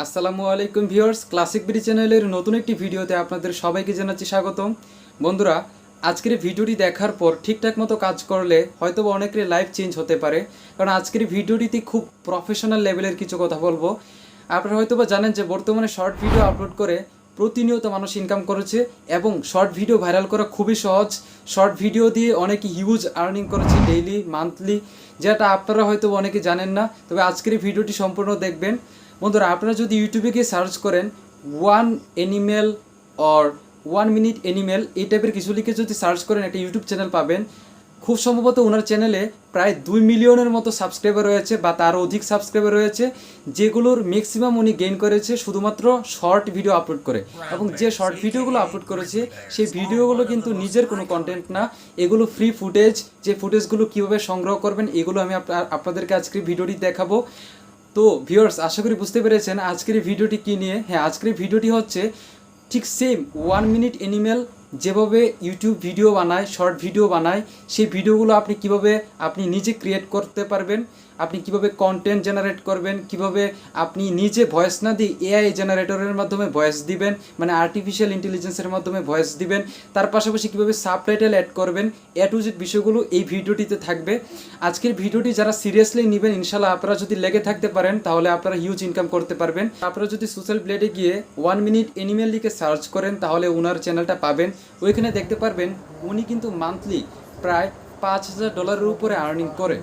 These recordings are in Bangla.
আসসালামু আলাইকুম ভিউয়ার্স, ক্লাসিক বিডি চ্যানেলের নতুন একটি ভিডিওতে আপনাদের সবাইকে জানাচ্ছি স্বাগতম। বন্ধুরা, আজকের ভিডিওটি দেখার পর ঠিকঠাক মতো কাজ করলে হয়তো অনেকের লাইফ চেঞ্জ হতে পারে। কারণ আজকের ভিডিওটিতে খুব প্রফেশনাল লেভেলের কিছু কথা বলবো। আপনারা হয়তো বা জানেন যে বর্তমানে শর্ট ভিডিও আপলোড করে প্রতিনিয়ত মানুষ ইনকাম করেছে এবং শর্ট ভিডিও ভাইরাল করা খুবই সহজ। শর্ট ভিডিও দিয়ে অনেকে হিউজ আর্নিং করেছে ডেইলি, মান্থলি, যেটা আপনারা হয়তো অনেকে জানেন না। তবে আজকের এই ভিডিওটি সম্পূর্ণ দেখবেন। বন্ধুরা, আপনারা যদি ইউটিউবে গিয়ে সার্চ করেন one animal or 1 minute animal এই টাইপের কিছু লিখে যদি সার্চ করেন একটা ইউটিউব চ্যানেল পাবেন। খুব সম্ভবত ওনার চ্যানেলে প্রায় 2 মিলিয়নের মতো সাবস্ক্রাইবার রয়েছে বা তারও অধিক সাবস্ক্রাইবার রয়েছে, যেগুলোর ম্যাক্সিমাম উনি গেইন করেছে শুধুমাত্র শর্ট ভিডিও আপলোড করে। এবং যে শর্ট ভিডিওগুলো আপলোড করেছে সেই ভিডিওগুলো কিন্তু নিজের কোনো কন্টেন্ট না, এগুলো ফ্রি ফুটেজ। যে ফুটেজগুলো কীভাবে সংগ্রহ করবেন এগুলো আমি আপনাদেরকে আজকের ভিডিওটি দেখাবো। তো ভিউয়ার্স, আশা করি বুঝতে পেরেছেন আজকের এই ভিডিওটি কী নিয়ে। হ্যাঁ, আজকের এই ভিডিওটি হচ্ছে ঠিক সেম 1 মিনিট অ্যানিমেল যেভাবে ইউটিউব ভিডিও বানায়, শর্ট ভিডিও বানায়, সেই ভিডিওগুলো আপনি নিজে ক্রিয়েট করতে পারবেন। আপনি কিভাবে কন্টেন্ট জেনারেট করবেন, কিভাবে আপনি নিজে ভয়েস না দিয়ে এআই জেনারেটরের মাধ্যমে ভয়েস দিবেন, মানে আর্টিফিশিয়াল ইন্টেলিজেন্সের মাধ্যমে ভয়েস দিবেন, তার পাশাপাশি কীভাবে সাবটাইটেল অ্যাড করবেন, এ টু জেড বিষয়গুলো এই ভিডিওটিতে থাকবে। আজকের ভিডিওটি যারা সিরিয়াসলি নেবেন, ইনশাল্লাহ আপনারা যদি লেগে থাকতে পারেন তাহলে আপনারা হিউজ ইনকাম করতে পারবেন। আপনারা যদি সোশ্যাল প্লেটে গিয়ে 1 মিনিট অ্যানিমেল লিখে সার্চ করেন তাহলে ওনার চ্যানেলটা পাবেন। ওইখানে দেখতে পারবেন উনি কিন্তু মান্থলি প্রায় $5,000 উপরে আর্নিং করে।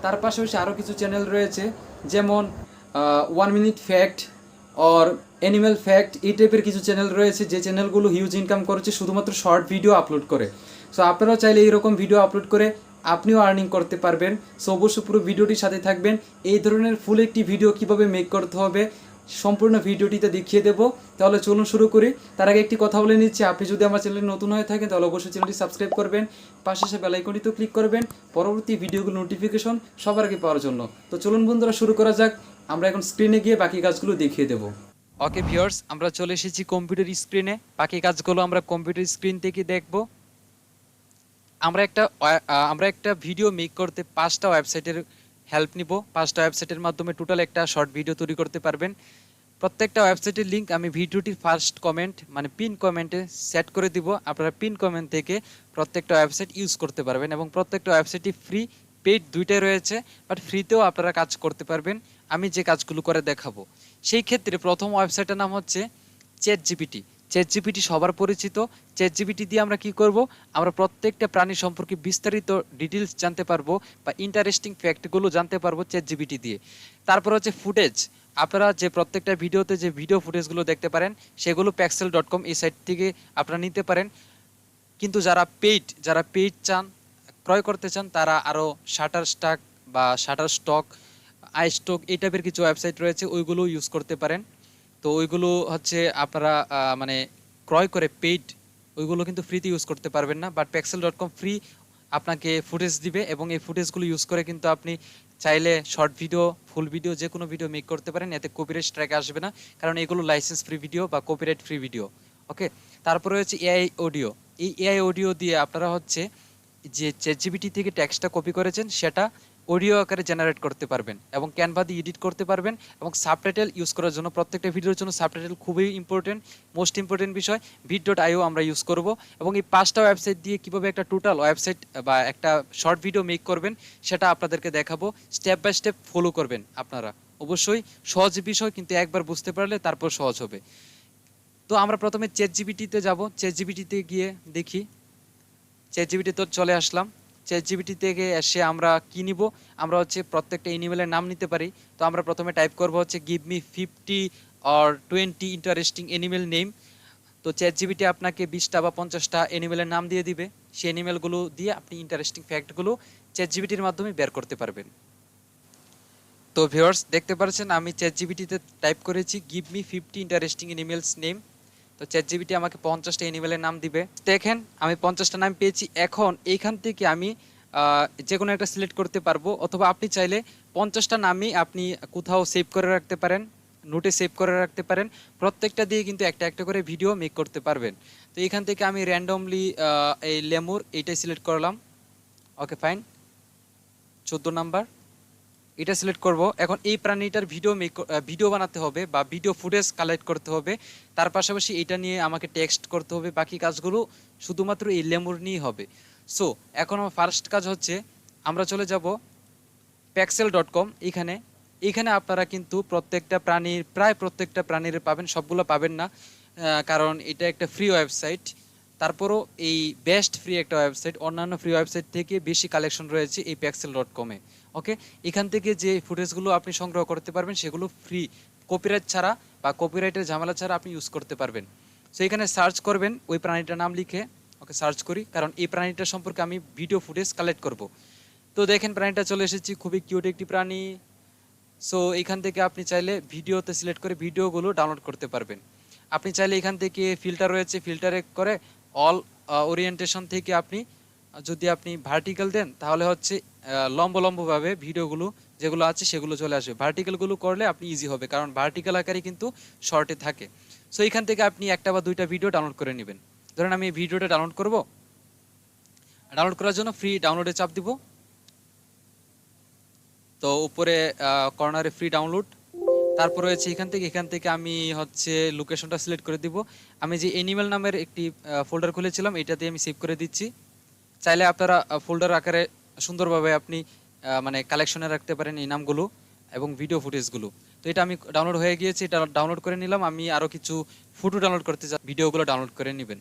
তার পাশাপাশি আরও কিছু চ্যানেল রয়েছে, যেমন 1 minute fact or animal fact, এই টাইপের কিছু চ্যানেল রয়েছে যে চ্যানেলগুলো হিউজ ইনকাম করেছে শুধুমাত্র শর্ট ভিডিও আপলোড করে। সো আপনারাও চাইলে এইরকম ভিডিও আপলোড করে আপনিও আর্নিং করতে পারবেন। সো অবশ্যই পুরো ভিডিওটির সাথে থাকবেন। এই ধরনের ফুল একটি ভিডিও কিভাবে মেক করতে হবে সম্পূর্ণ ভিডিওটিতে দেখিয়ে দেবো। তাহলে চলুন শুরু করি। তার আগে একটি কথা বলে নিচ্ছি, আপনি যদি আমার চ্যানেলে নতুন হয়ে থাকেন তাহলে অবশ্যই চ্যানেলটি সাবস্ক্রাইব করবেন, পাশে সে বেল আইকনটিতেও ক্লিক করবেন পরবর্তী ভিডিওগুলো নোটিফিকেশন সবার আগে পাওয়ার জন্য। তো চলুন বন্ধুরা, শুরু করা যাক। আমরা এখন স্ক্রিনে গিয়ে বাকি কাজগুলো দেখিয়ে দেবো। ওকে ভিউয়ার্স, আমরা চলে এসেছি কম্পিউটার স্ক্রিনে। বাকি কাজগুলো আমরা কম্পিউটার স্ক্রিন থেকে দেখব। আমরা একটা ভিডিও মেক করতে 5টা ওয়েবসাইটের হেল্প নিব। 5টা ওয়েবসাইটের মাধ্যমে টোটাল একটা শর্ট ভিডিও তৈরি করতে পারবেন। প্রত্যেকটা ওয়েবসাইটের লিঙ্ক আমি ভিডিওটির ফার্স্ট কমেন্ট মানে পিন কমেন্টে সেট করে দিব। আপনারা পিন কমেন্ট থেকে প্রত্যেকটা ওয়েবসাইট ইউজ করতে পারবেন এবং প্রত্যেকটা ওয়েবসাইটই ফ্রি, পেইড দুইটাই রয়েছে, বাট ফ্রিতেও আপনারা কাজ করতে পারবেন আমি যে কাজগুলো করে দেখাবো। সেই ক্ষেত্রে প্রথম ওয়েবসাইটের নাম হচ্ছে চ্যাটজিপিটি। চ্যাটজিপিটি সবার পরিচিত। চ্যাটজিপিটি দিয়ে আমরা কি করব, আমরা প্রত্যেকটা প্রাণী সম্পর্কে বিস্তারিত ডিটেলস জানতে পারবো বা ইন্টারেস্টিং ফ্যাক্টগুলো জানতে পারবো চ্যাটজিপিটি দিয়ে। তারপর হচ্ছে ফুটেজ। আপনারা যে প্রত্যেকটা ভিডিওতে যে ভিডিও ফুটেজগুলো দেখতে পারেন সেগুলো pixel.com এই সাইট থেকে আপনারা নিতে পারেন। কিন্তু যারা পেইড চান, ক্রয় করতে চান, তারা আরও শাটারস্টক বা শাটারস্টক, আইস্টক এই টাইপের কিছু ওয়েবসাইট রয়েছে, ওইগুলো ইউজ করতে পারেন। তো ওইগুলো হচ্ছে আপনারা মানে ক্রয় করে পেইড, ওইগুলো কিন্তু ফ্রিতে ইউজ করতে পারবেন না। বাট pixel.com ফ্রি আপনাকে ফুটেজ দিবে এবং এই ফুটেজগুলো ইউজ করে কিন্তু আপনি চাইলে শর্ট ভিডিও, ফুল ভিডিও, যে কোনো ভিডিও মেক করতে পারেন। এতে কপিরাইট স্ট্রাইক আসবে না, কারণ এগুলো লাইসেন্স ফ্রি ভিডিও বা কপিরাইট ফ্রি ভিডিও। ওকে, তারপরে হচ্ছে এআই অডিও। এই এআই অডিও দিয়ে আপনারা হচ্ছে যে চ্যাটজিপিটি থেকে টেক্সটটা কপি করেছেন সেটা অডিও আকারে জেনারেট করতে পারবেন এবং ক্যানভা দিয়ে এডিট করতে পারবেন। এবং সাবটাইটেল ইউজ করার জন্য, প্রত্যেকটা ভিডিওর জন্য সাবটাইটেল খুবই ইম্পর্টেন্ট, মোস্ট ইম্পর্টেন্ট বিষয়। bit.io আমরা ইউজ করব এবং এই 5টা ওয়েবসাইট দিয়ে কিভাবে একটা টোটাল ওয়েবসাইট বা একটা শর্ট ভিডিও মেক করবেন সেটা আপনাদেরকে দেখাবো। স্টেপ বাই স্টেপ ফলো করবেন আপনারা। অবশ্যই সহজ বিষয়, কিন্তু একবার বুঝতে পারলে তারপর সহজ হবে। তো আমরা প্রথমে চ্যাটজিপিটিতে যাব। চ্যাটজিপিটিতে গিয়ে দেখি, চ্যাটজিপিটি তো চলে আসলাম। চ্যাটজিপিটি থেকে এসে আমরা কি নিব, আমরা হচ্ছে প্রত্যেকটা অ্যানিমেলের নাম নিতে পারি। তো আমরা প্রথমে টাইপ করব হচ্ছে give me 50 or 20 interesting animal name. তো চ্যাটজিপিটি আপনাকে 20টা বা 50টা অ্যানিমেলের নাম দিয়ে দিবে। সেই অ্যানিমেলগুলো দিয়ে আপনি ইন্টারেস্টিং ফ্যাক্টগুলো চ্যাটজিপিটির মাধ্যমে বের করতে পারবেন। তো ভিউয়ার্স, দেখতে পাচ্ছেন আমি চ্যাটজিপিটিতে টাইপ করেছি give me 50 interesting animals name. তো চ্যাটজিপিটি আমাকে 50টা অ্যানিমেলের নাম দিবে। দেখেন আমি 50টা নাম পেয়েছি। এখন এইখান থেকে আমি যে কোনো একটা সিলেক্ট করতে পারবো, অথবা আপনি চাইলে 50টা নামই আপনি কোথাও সেভ করে রাখতে পারেন, নোটে সেভ করে রাখতে পারেন। প্রত্যেকটা দিয়ে কিন্তু একটা একটা করে ভিডিও মেক করতে পারবেন। তো এখান থেকে আমি র্যান্ডমলি এই লেমুর এইটাই সিলেক্ট করলাম। ওকে ফাইন, 14 নাম্বার এটা সিলেক্ট করব। এখন এই প্রাণীটার ভিডিও বানাতে হবে বা ভিডিও ফুটেজ কালেক্ট করতে হবে, তার পাশাপাশি এটা নিয়ে আমাকে টেক্সট করতে হবে, বাকি কাজগুলো শুধুমাত্র এই লেমুর নিয়েই হবে। সো এখন আমার ফার্স্ট কাজ হচ্ছে আমরা চলে যাব pexel.com। এখানে আপনারা কিন্তু প্রায় প্রত্যেকটা প্রাণীর পাবেন, সবগুলো পাবেন না, কারণ এটা একটা ফ্রি ওয়েবসাইট। তারপরও এই বেস্ট ফ্রি একটা ওয়েবসাইট, অন্যান্য ফ্রি ওয়েবসাইট থেকে বেশি কালেকশন রয়েছে এই pexel.com-এ। ওকে, এখান থেকে যে ফুটেজগুলো আপনি সংগ্রহ করতে পারবেন সেগুলো ফ্রি, কপিরাইট ছাড়া বা কপিরাইটের ঝামেলা ছাড়া আপনি ইউজ করতে পারবেন। সো এখানে সার্চ করবেন ওই প্রাণীটার নাম লিখে। ওকে, সার্চ করি, কারণ এই প্রাণীটা সম্পর্কে আমি ভিডিও ফুটেজ কালেক্ট করব। তো দেখেন প্রাণীটা চলে এসেছি, খুবই কিউট একটি প্রাণী। সো এখান থেকে আপনি চাইলে ভিডিওতে সিলেক্ট করে ভিডিওগুলো ডাউনলোড করতে পারবেন। আপনি চাইলে এখান থেকে ফিল্টার রয়েছে, ফিল্টারে করে অল ওরিয়েন্টেশন থেকে আপনি যদি আপনি ভার্টিক্যাল দেন তাহলে হচ্ছে লম্বভাবে ভিডিওগুলো যেগুলো আছে সেগুলো চলে আসবে। ভার্টিক্যালগুলো করলে আপনি ইজি হবে, কারণ ভার্টিক্যাল আকারে কিন্তু শর্টে থাকে। সো এখান থেকে আপনি একটা বা দুইটা ভিডিও ডাউনলোড করে নেবেন। ধরেন আমি এই ভিডিওটা ডাউনলোড করব। ডাউনলোড করার জন্য ফ্রি ডাউনলোডে চাপ দিব। তো উপরে কর্নারে ফ্রি ডাউনলোড, তারপর রয়েছে এখান থেকে আমি হচ্ছে লোকেশনটা সিলেক্ট করে দিব। আমি যে অ্যানিমেল নামের একটি ফোল্ডার খুলেছিলাম এটা দিয়ে আমি সেভ করে দিচ্ছি। চাইলে আপনারা ফোল্ডার আকারে সুন্দরভাবে আপনি মানে কালেকশনে রাখতে পারেন এই নামগুলো এবং ভিডিও ফুটেজগুলো। তো এটা আমি ডাউনলোড হয়ে গিয়েছে, এটা ডাউনলোড করে নিলাম। আমি আরও কিছু ফটো ডাউনলোড করতে চাই, ভিডিওগুলো ডাউনলোড করে নেবেন।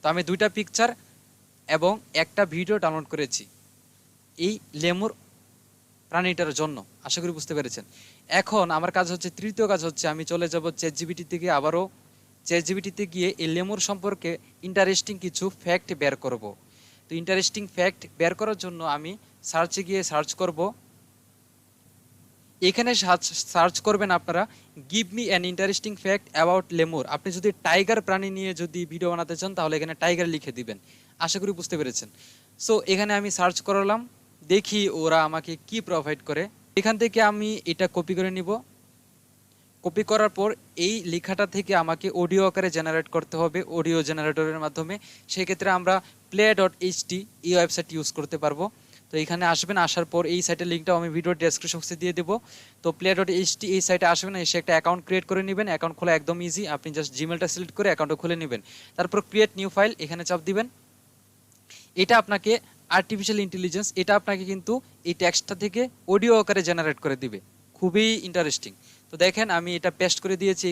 তো আমি 2টা পিকচার এবং একটা ভিডিও ডাউনলোড করেছি এই লেমুর প্রাণীটার জন্য। আশা করি বুঝতে পেরেছেন। এখন আমার কাজ হচ্ছে, তৃতীয় কাজ হচ্ছে আমি চলে যাব চ্যাটজিপিটি থেকে, আবারও চ্যাটজিপিটিতে গিয়ে এই লেমুর সম্পর্কে ইন্টারেস্টিং কিছু ফ্যাক্ট বের করব। তো ইন্টারেস্টিং ফ্যাক্ট বের করার জন্য আমি সার্চে গিয়ে সার্চ করব। এখানে সার্চ করবেন আপনারা give me an interesting fact about lemur. আপনি যদি টাইগার প্রাণী নিয়ে যদি ভিডিও বানাতে চান তাহলে এখানে টাইগার লিখে দিবেন। আশা করি বুঝতে পেরেছেন। সো এখানে আমি সার্চ করলাম, দেখি ওরা আমাকে কি প্রোভাইড করে। এখান থেকে আমি এটা কপি করে নিব। কপি করার পর এই লেখাটা থেকে আমাকে অডিও আকারে জেনারেট করতে হবে অডিও জেনারেটরের মাধ্যমে। সেক্ষেত্রে আমরা play.ht এই ওয়েবসাইট ইউজ করতে পারবো। তো এখানে আসবেন, আসার পর এই সাইটের লিঙ্কটাও আমি ভিডিও ডেসক্রিপশন বক্সে দিয়ে দেবো। তো play.ht এই সাইটে আসবেন, এসে একটা অ্যাকাউন্ট ক্রিয়েট করে নেবেন। অ্যাকাউন্ট খোলা একদম ইজি, আপনি জাস্ট জিমেলটা সিলেক্ট করে অ্যাকাউন্টটা খুলে নেবেন। তারপর ক্রিয়েট নিউ ফাইল এখানে চাপ দিবেন। এটা আপনাকে আর্টিফিশিয়াল ইন্টেলিজেন্স, এটা আপনাকে কিন্তু এই টেক্সটটা থেকে অডিও আকারে জেনারেট করে দিবে। খুবই ইন্টারেস্টিং। তো দেখেন আমি এটা পেস্ট করে দিয়েছি,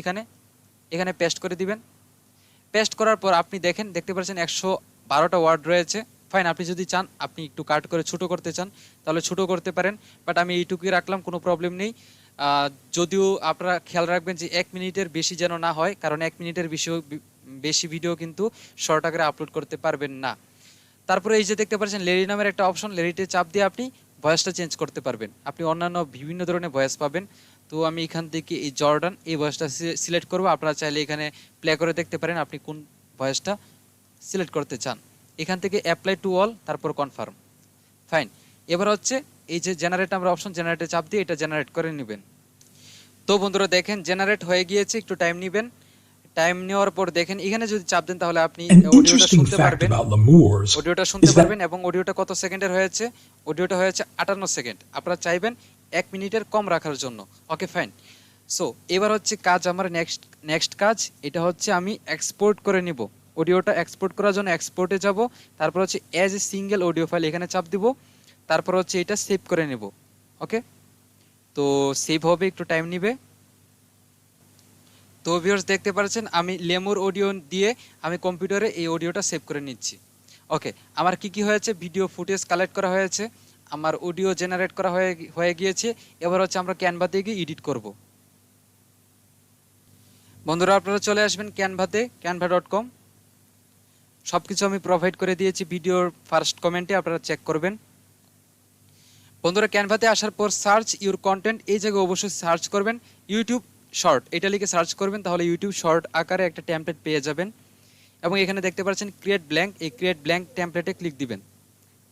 এখানে পেস্ট করে দিবেন। পেস্ট করার পর আপনি দেখতে পাচ্ছেন 112টা ওয়ার্ড রয়েছে। ফাইন, আপনি যদি চান, আপনি একটু কাট করে ছোট করতে চান তাহলে ছোট করতে পারেন, বাট আমি এইটুকুই রাখলাম, কোনো প্রবলেম নেই। যদিও আপনারা খেয়াল রাখবেন যে 1 মিনিটের বেশি যেন না হয়, কারণ 1 মিনিটের বেশি ভিডিও কিন্তু শর্ট আকারে আপলোড করতে পারবেন না। তারপরে এই যে দেখতে পাচ্ছেন লেরি নামের একটা অপশন, লেরিতে চাপ দিয়ে আপনি ভয়েসটা চেঞ্জ করতে পারবেন। আপনি অন্যান্য বিভিন্ন ধরনের ভয়েস পাবেন। তো আমি এখান থেকে এই জর্ডান এই ভয়েসটা সিলেক্ট করব। আপনারা চাইলে এখানে প্লে করে দেখতে পারেন আপনি কোন ভয়েসটা সিলেক্ট করতে চান। এখান থেকে অ্যাপ্লাই টু অল, তারপর কনফার্ম। ফাইন, এবার হচ্ছে এই যে জেনারেট নামের অপশন, জেনারেটে চাপ দিয়ে এটা জেনারেট করে নেবেন। তো বন্ধুরা দেখেন জেনারেট হয়ে গিয়েছে, একটু টাইম নেবেন। টাইম নেওয়ার পর দেখেন এখানে যদি চাপ দেন তাহলে আপনি অডিওটা শুনতে পারবেন এবং অডিওটা কত সেকেন্ডের হয়েছে, অডিওটা হয়েছে 58 সেকেন্ড। আপনারা চাইবেন 1 মিনিটের কম রাখার জন্য। Okay fine. সো এবার হচ্ছে কাজ আমার নেক্সট কাজ, এটা হচ্ছে আমি এক্সপোর্ট করে নিব। অডিওটা এক্সপোর্ট করার জন্য এক্সপোর্টে যাব, তারপর হচ্ছে as a single audio file এখানে চাপ দিব, তারপর হচ্ছে এটা সেভ করে নেব। ওকে, তো সেভ হবে, একটু টাইম নেবে। তো ভিউয়ার্স দেখতে পাচ্ছেন আমি লেমুর অডিও দিয়ে আমি কম্পিউটারে এই অডিওটা সেভ করে নিচ্ছি। ওকে, আমার কি হয়েছে, ভিডিও ফুটেজ কালেক্ট করা হয়েছে, আমার অডিও জেনারেট করা হয়ে গিয়েছে। এবার হচ্ছে আমরা ক্যানভাতে গিয়ে এডিট করব। বন্ধুরা আপনারা চলে আসবেন ক্যানভাতে, canva.com। সবকিছু আমি প্রোভাইড করে দিয়েছি ভিডিওর ফার্স্ট কমেন্টে, আপনারা চেক করবেন। বন্ধুরা ক্যানভাতে আসার পর সার্চ ইউর কন্টেন্ট, এই জায়গায় অবশ্যই সার্চ করবেন ইউটিউব শর্ট, এটা লিখে সার্চ করবেন, তাহলে ইউটিউব শর্ট আকারে একটা টেমপ্লেট পেয়ে যাবেন। এবং এখানে দেখতে পাচ্ছেন ক্রিয়েট ব্ল্যাঙ্ক, এই ক্রিয়েট ব্ল্যাঙ্ক টেমপ্লেটে ক্লিক দিবেন।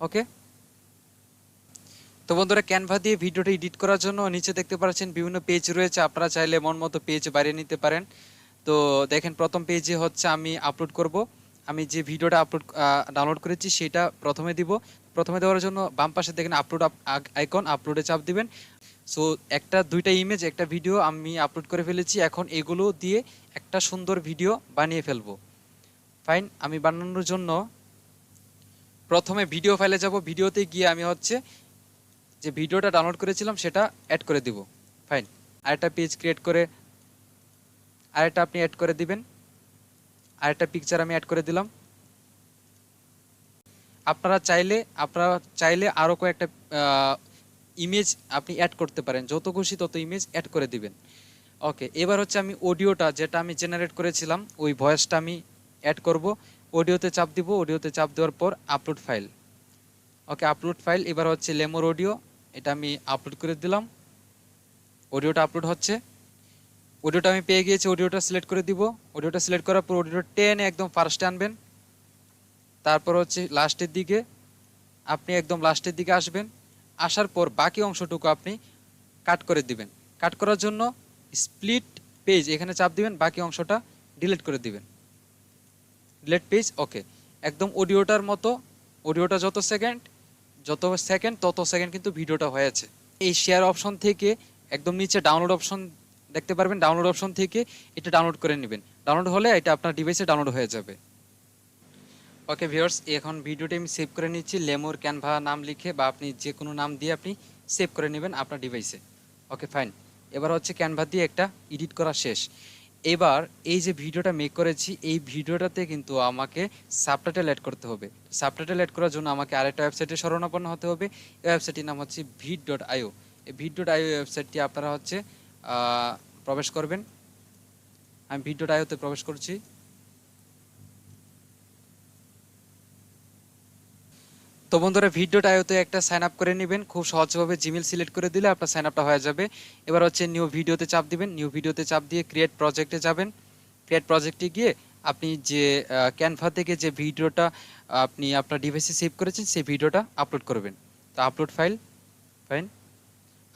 ওকে, তো বন্ধুরা ক্যানভা দিয়ে ভিডিওটা এডিট করার জন্য নিচে দেখতে পাচ্ছেন বিভিন্ন পেজ রয়েছে, আপনারা চাইলে মন মতো পেজ বাড়িয়ে নিতে পারেন। তো দেখেন প্রথম পেজে হচ্ছে আমি আপলোড করব, আমি যে ভিডিওটা ডাউনলোড করেছি সেটা প্রথমে দিব। প্রথমে দেওয়ার জন্য বাম পাশে দেখেন আপলোড আইকন, আপলোডে চাপ দিবেন। সো একটা দুইটা ইমেজ একটা ভিডিও আমি আপলোড করে ফেলেছি, এখন এগুলো দিয়ে একটা সুন্দর ভিডিও বানিয়ে ফেলবো। ফাইন, আমি বানানোর জন্য প্রথমে ভিডিও ফাইলে যাব, ভিডিওতে গিয়ে আমি হচ্ছে যে ভিডিওটা ডাউনলোড করেছিলাম সেটা অ্যাড করে দিব। ফাইন, আরেকটা পেজ ক্রিয়েট করে আরেকটা আপনি অ্যাড করে দিবেন, আরেকটা পিকচার আমি অ্যাড করে দিলাম। আপনারা চাইলে আরও কয়েকটা ইমেজ আপনি অ্যাড করতে পারেন, যত খুশি তত ইমেজ অ্যাড করে দিবেন। ওকে, এবার হচ্ছে আমি অডিওটা যেটা আমি জেনারেট করেছিলাম ওই ভয়েসটা আমি অ্যাড করব। অডিওতে চাপ দিব, অডিওতে চাপ দেওয়ার পর আপলোড ফাইল। ওকে, আপলোড ফাইল, এবার হচ্ছে লেমোর অডিও, এটা আমি আপলোড করে দিলাম। অডিওটা আপলোড হচ্ছে, অডিওটা আমি পেয়ে গিয়েছি, অডিওটা সিলেক্ট করে দিব। অডিওটা সিলেক্ট করার পর অডিওটা টেনে একদম ফার্স্টে আনবেন, তারপর হচ্ছে লাস্টের দিকে, আপনি একদম লাস্টের দিকে আসবেন, আসার পর বাকি অংশটুকু আপনি কাট করে দিবেন। কাট করার জন্য স্প্লিট পেজ এখানে চাপ দিবেন, বাকি অংশটা ডিলিট করে দিবেন, ডিলিট পেজ। ওকে, একদম অডিওটার মতো, অডিওটা যত সেকেন্ড তত সেকেন্ড কিন্তু ভিডিওটা হয়েছে। এই শেয়ার অপশন থেকে একদম নিচে ডাউনলোড অপশন দেখতে পারবেন, ডাউনলোড অপশন থেকে এটা ডাউনলোড করে নেবেন। ডাউনলোড হলে এটা আপনার ডিভাইসে ডাউনলোড হয়ে যাবে। ওকে ভিউয়ার্স, এখন ভিডিওটি আমি সেভ করে নিচ্ছি, লেমোর ক্যানভা নাম লিখে বা আপনি যে কোনো নাম দিয়ে আপনি সেভ করে নেবেন আপনার ডিভাইসে। ওকে ফাইন, এবার হচ্ছে ক্যানভা দিয়ে একটা এডিট করা শেষ। এবার এই যে ভিডিওটা মেক করেছি এই ভিডিওটাতে কিন্তু আমাকে সাবটাইটেল অ্যাড করতে হবে। সাবটাইটেল অ্যাড করার জন্য আমাকে আরেকটা ওয়েবসাইটে শরণাপন্ন হতে হবে। এই ওয়েবসাইটটির নাম হচ্ছে vid.io। এই vid.io ওয়েবসাইটটি আপনারা হচ্ছে প্রবেশ করবেন। আমি vid.io-তে প্রবেশ করছি। তো বন্ধুরা, vid.io-তে একটা সাইন আপ করে নেবেন, খুব সহজভাবে জিমেল সিলেক্ট করে দিলে আপনার সাইন আপটা হয়ে যাবে। এবার হচ্ছে নিউ ভিডিওতে চাপ দিবেন, নিউ ভিডিওতে চাপ দিয়ে ক্রিয়েট প্রজেক্টে যাবেন। ক্রিয়েট প্রজেক্টে গিয়ে আপনি যে ক্যানভা থেকে যে ভিডিওটা আপনি আপনার ডিভাইসে সেভ করেছেন সেই ভিডিওটা আপলোড করবেন। তো আপলোড ফাইল, ফাইন,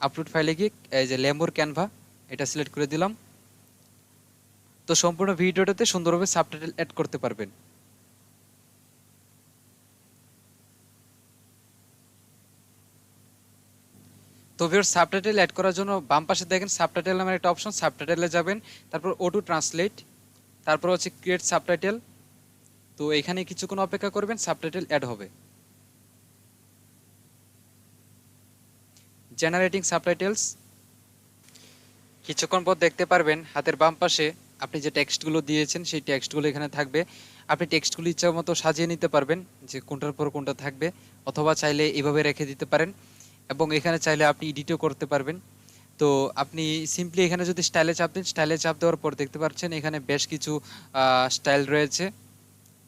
আপলোড ফাইলে গিয়ে এই যে লেমোর ক্যানভা এটা সিলেক্ট করে দিলাম। তো সম্পূর্ণ ভিডিওটাতে সুন্দরভাবে সাবটাইটেল অ্যাড করতে পারবেন। তো ভিউয়ার্স, সাবটাইটেল অ্যাড করার জন্য বাম পাশে দেখেন সাবটাইটেল নামের একটা অপশন, সাবটাইটেলে যাবেন, তারপর অটো ট্রান্সলেট, তারপর হচ্ছে ক্রিয়েট সাবটাইটেল। তো এখানে কিছুক্ষণ অপেক্ষা করবেন, সাবটাইটেল অ্যাড হবে। জেনারেটিং সাবটাইটেলস, কিছুক্ষণ পর দেখতে পারবেন হাতের বাম পাশে আপনি যে টেক্সটগুলো দিয়েছেন সেই টেক্সটগুলো এখানে থাকবে। আপনি টেক্সটগুলো ইচ্ছা মতো সাজিয়ে নিতে পারবেন যে কোনটার পর কোনটা থাকবে, অথবা চাইলে এভাবে রেখে দিতে পারেন, এবং এখানে চাইলে আপনি এডিটও করতে পারবেন। তো আপনি সিম্পলি এখানে যদি স্টাইলে চাপ দেন, স্টাইলে চাপ দেওয়ার পর দেখতে পাচ্ছেন এখানে বেশ কিছু স্টাইল রয়েছে।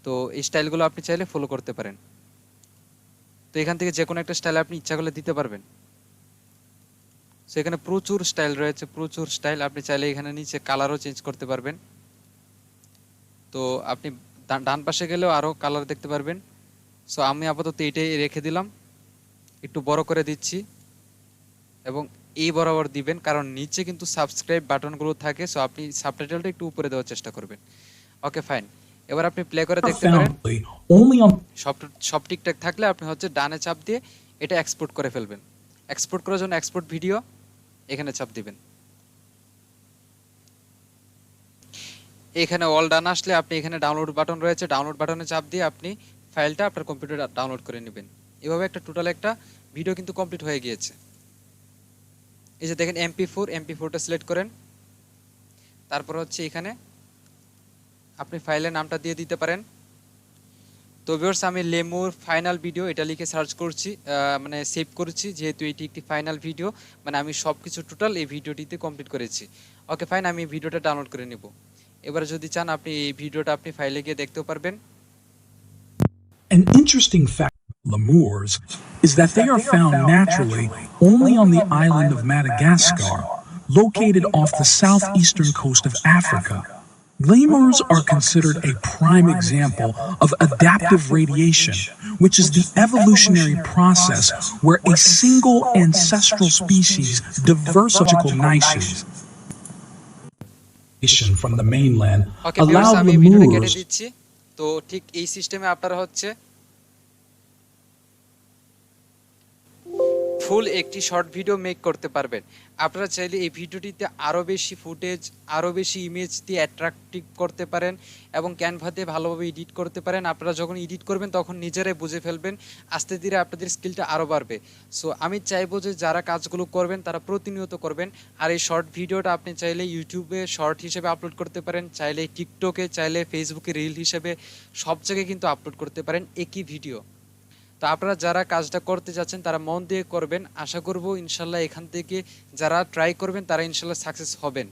তো এই স্টাইলগুলো আপনি চাইলে ফলো করতে পারেন। তো এখান থেকে যে কোনো একটা স্টাইল আপনি ইচ্ছা করলে দিতে পারবেন। সো এখানে প্রচুর স্টাইল রয়েছে, প্রচুর স্টাইল, আপনি চাইলে এখানে নিচে কালারও চেঞ্জ করতে পারবেন। তো আপনি ডান পাশে গেলেও আরও কালার দেখতে পারবেন। সো আমি আপাতত এটাই রেখে দিলাম, একটু বড় করে দিচ্ছি, এবং এই বরাবর দিবেন কারণ নিচে কিন্তু সাবস্ক্রাইব বাটনগুলো থাকে। সো আপনি সাবটাইটেলটা একটু উপরে দেওয়ার চেষ্টা করবেন। ওকে ফাইন, এবার আপনি প্লে করে দেখতে পারেন। সব ঠিকঠাক থাকলে আপনি হচ্ছে ডানে চাপ দিয়ে এটা এক্সপোর্ট করে ফেলবেন। এক্সপোর্ট করার জন্য এক্সপোর্ট ভিডিও এখানে চাপ দিবেন। এখানে অল ডান আসলে আপনি এখানে ডাউনলোড বাটন রয়েছে, ডাউনলোড বাটনে চাপ দিয়ে আপনি ফাইলটা আপনার কম্পিউটারে ডাউনলোড করে নেবেন। এভাবে টোটাল একটা ভিডিও কিন্তু কমপ্লিট হয়ে গিয়েছে। এই যে দেখেন এমপি4টা সিলেক্ট করেন, তারপর হচ্ছে এখানে আপনি ফাইলের নামটা দিয়ে দিতে পারেন। তো ভিউয়ার্স, আমি লেমোর ফাইনাল ভিডিও এটা লিখে সার্চ করছি, মানে সেভ করছি, যেহেতু এটি একটি ফাইনাল ভিডিও, মানে আমি সবকিছু টোটাল এই ভিডিওটিতে কমপ্লিট করেছি। ওকে ফাইন, আমি ভিডিওটা ডাউনলোড করে নেব। এবার যদি চান আপনি এই ভিডিওটা আপনি ফাইলে গিয়ে দেখতেও পারবেন। An interesting fact of lemurs is that they are found naturally only on the island of Madagascar, located off the southeastern coast of Africa. Lemurs are considered a prime example of adaptive radiation, which is the evolutionary process where a single ancestral species diversical niches from the mainland allow lemurs. তো ঠিক এই সিস্টেমে আপনারা হচ্ছে ফুল একটি শর্ট ভিডিও মেক করতে পারবেন। আপনারা চাইলে এই ভিডিওটিতে আরও বেশি ফুটেজ, আরও বেশি ইমেজ দিয়ে অ্যাট্রাকটিভ করতে পারেন এবং ক্যানভাতে ভালোভাবে এডিট করতে পারেন। আপনারা যখন এডিট করবেন তখন নিজেরাই বুঝে ফেলবেন, আস্তে ধীরে আপনাদের স্কিলটা আরও বাড়বে। সো আমি চাইবো যে যারা কাজগুলো করবেন তারা প্রতিনিয়ত করবেন। আর এই শর্ট ভিডিওটা আপনি চাইলে ইউটিউবে শর্ট হিসেবে আপলোড করতে পারেন, চাইলে টিকটকে, চাইলে ফেসবুকে রিল হিসেবে, সব জায়গায় কিন্তু আপলোড করতে পারেন একই ভিডিও। তো আপনারা যারা কাজটা করতে যাচ্ছেন তারা মন দিয়ে করবেন, আশা করব ইনশাল্লাহ এখান থেকে যারা ট্রাই করবেন তারা ইনশাল্লাহ সাকসেস হবেন।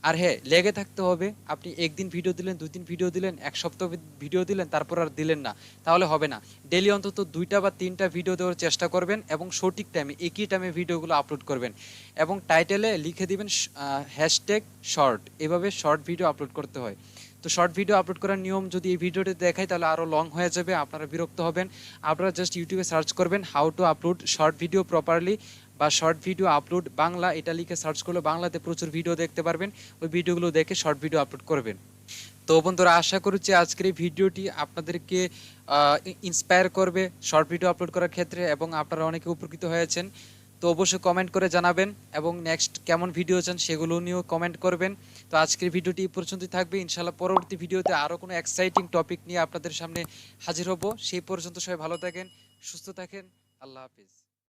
আর হ্যাঁ, লেগে থাকতে হবে। আপনি একদিন ভিডিও দিলেন, 2 দিন ভিডিও দিলেন, এক সপ্তাহ ভিডিও দিলেন, তারপর আর দিলেন না, তাহলে হবে না। ডেলি অন্তত 2টা বা 3টা ভিডিও দেওয়ার চেষ্টা করবেন এবং সঠিক টাইমে, একই টাইমে ভিডিওগুলো আপলোড করবেন এবং টাইটেলে লিখে দিবেন হ্যাশট্যাগ শর্ট। এভাবে শর্ট ভিডিও আপলোড করতে হয়। তো শর্ট ভিডিও আপলোড করার নিয়ম যদি এই ভিডিওতে দেখাই তাহলে আরও লং হয়ে যাবে, আপনারা বিরক্ত হবেন। আপনারা জাস্ট ইউটিউবে সার্চ করবেন how to upload short video properly বা শর্ট ভিডিও আপলোড বাংলা, এটা লিখে সার্চ করলে বাংলাতে প্রচুর ভিডিও দেখতে পারবেন। ওই ভিডিওগুলো দেখে শর্ট ভিডিও আপলোড করবেন। তো বন্ধুরা, আশা করছি আজকের এই ভিডিওটি আপনাদেরকে ইন্সপায়ার করবে শর্ট ভিডিও আপলোড করার ক্ষেত্রে এবং আপনারা অনেকে উপকৃত হয়েছেন। তো অবশ্যই কমেন্ট করে জানাবেন এবং নেক্সট কেমন ভিডিও চান সেগুলো নিয়েও কমেন্ট করবেন। তো আজকের ভিডিওটি এই পর্যন্তই থাকবে। ইনশাআল্লাহ পরবর্তী ভিডিওতে আরও কোনো এক্সাইটিং টপিক নিয়ে আপনাদের সামনে হাজির হব। সেই পর্যন্ত সবাই ভালো থাকেন, সুস্থ থাকেন। আল্লাহ হাফিজ।